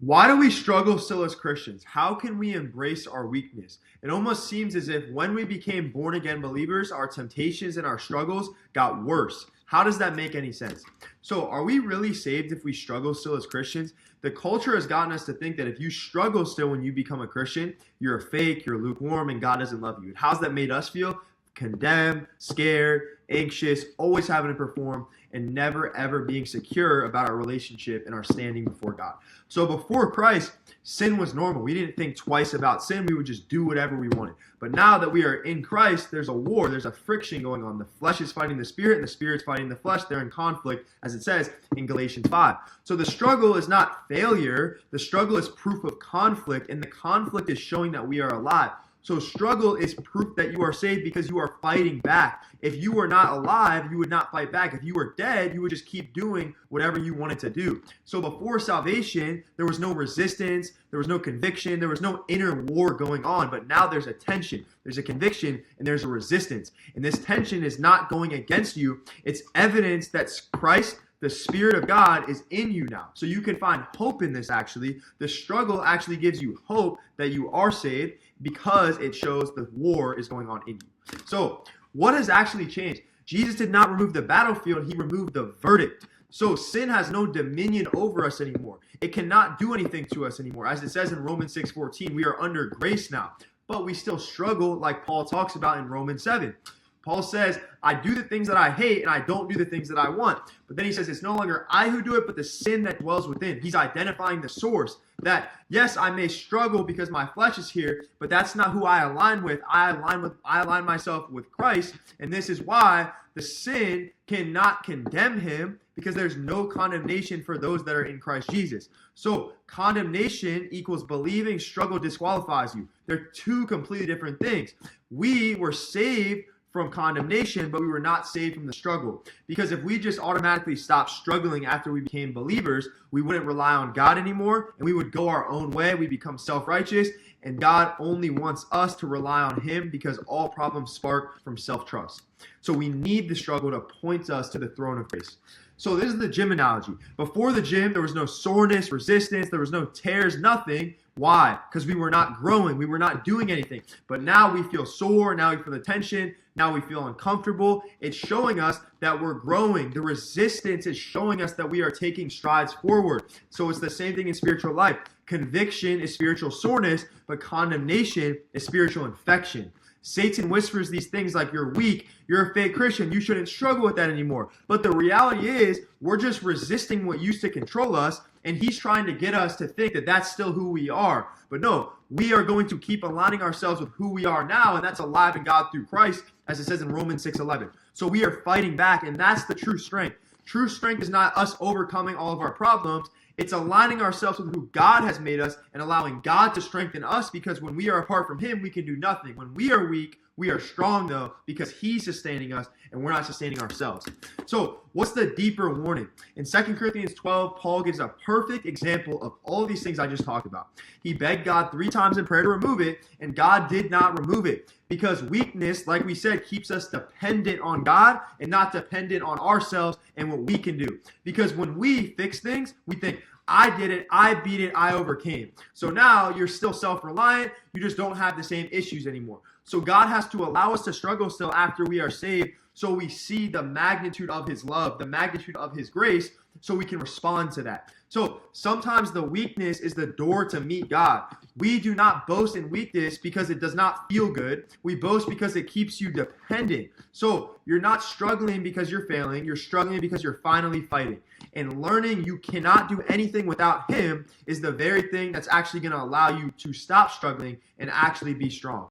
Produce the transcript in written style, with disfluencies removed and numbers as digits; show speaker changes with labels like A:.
A: Why do we struggle still as Christians? How can we embrace our weakness? It almost seems as if when we became born again believers, our temptations and our struggles got worse. How does that make any sense? So, are we really saved if we struggle still as Christians? The culture has gotten us to think that if you struggle still when you become a Christian, you're a fake, you're lukewarm, and God doesn't love you. And how's that made us feel? Condemned, scared, anxious, always having to perform, and never ever being secure about our relationship and our standing before God. So before Christ, sin was normal. We didn't think twice about sin. We would just do whatever we wanted. But now that we are in Christ, there's a war. There's a friction going on. The flesh is fighting the spirit, and the spirit's fighting the flesh. They're in conflict, as it says in Galatians 5. So the struggle is not failure. The struggle is proof of conflict, and the conflict is showing that we are alive. So struggle is proof that you are saved because you are fighting back. If you were not alive, you would not fight back. If you were dead, you would just keep doing whatever you wanted to do. So before salvation, there was no resistance, there was no conviction, there was no inner war going on. But now there's a tension, there's a conviction, and there's a resistance. And this tension is not going against you. It's evidence that Christ, the Spirit of God, is in you now. So you can find hope in this actually. The struggle actually gives you hope that you are saved because it shows the war is going on in you. So what has actually changed? Jesus did not remove the battlefield, he removed the verdict. So sin has no dominion over us anymore. It cannot do anything to us anymore. As it says in Romans 6:14, we are under grace now, but we still struggle like Paul talks about in Romans 7. Paul says, I do the things that I hate and I don't do the things that I want. But then he says, it's no longer I who do it, but the sin that dwells within. He's identifying the source that, yes, I may struggle because my flesh is here, but that's not who I align with. I align myself with Christ. And this is why the sin cannot condemn him, because there's no condemnation for those that are in Christ Jesus. So condemnation equals believing, struggle disqualifies you. They're two completely different things. We were saved from condemnation, but we were not saved from the struggle. Because if we just automatically stopped struggling after we became believers, we wouldn't rely on God anymore, and we would go our own way. We become self-righteous, and God only wants us to rely on him because all problems spark from self-trust. So we need the struggle to point us to the throne of grace. So this is the gym analogy. Before the gym, there was no soreness, resistance, there was no tears, nothing. Why? Because we were not growing. We were not doing anything. But now we feel sore. Now we feel the tension. Now we feel uncomfortable. It's showing us that we're growing. The resistance is showing us that we are taking strides forward. So it's the same thing in spiritual life. Conviction is spiritual soreness, but condemnation is spiritual infection. Satan whispers these things like, you're weak, you're a fake Christian, you shouldn't struggle with that anymore. But the reality is, we're just resisting what used to control us, and he's trying to get us to think that that's still who we are. But no, we are going to keep aligning ourselves with who we are now, and that's alive in God through Christ, as it says in Romans 6:11. So we are fighting back, and that's the true strength. True strength is not us overcoming all of our problems. It's aligning ourselves with who God has made us and allowing God to strengthen us, because when we are apart from him, we can do nothing. When we are weak, we are strong though, because he's sustaining us and we're not sustaining ourselves. So what's the deeper warning? In 2 Corinthians 12, Paul gives a perfect example of all of these things I just talked about. He begged God 3 times in prayer to remove it, and God did not remove it. Because weakness, like we said, keeps us dependent on God and not dependent on ourselves and what we can do. Because when we fix things, we think, I did it, I beat it, I overcame. So now you're still self-reliant, you just don't have the same issues anymore. So God has to allow us to struggle still after we are saved, so we see the magnitude of his love, the magnitude of his grace, so we can respond to that. So sometimes the weakness is the door to meet God. We do not boast in weakness because it does not feel good. We boast because it keeps you dependent. So you're not struggling because you're failing. You're struggling because you're finally fighting. And learning you cannot do anything without him is the very thing that's actually going to allow you to stop struggling and actually be strong.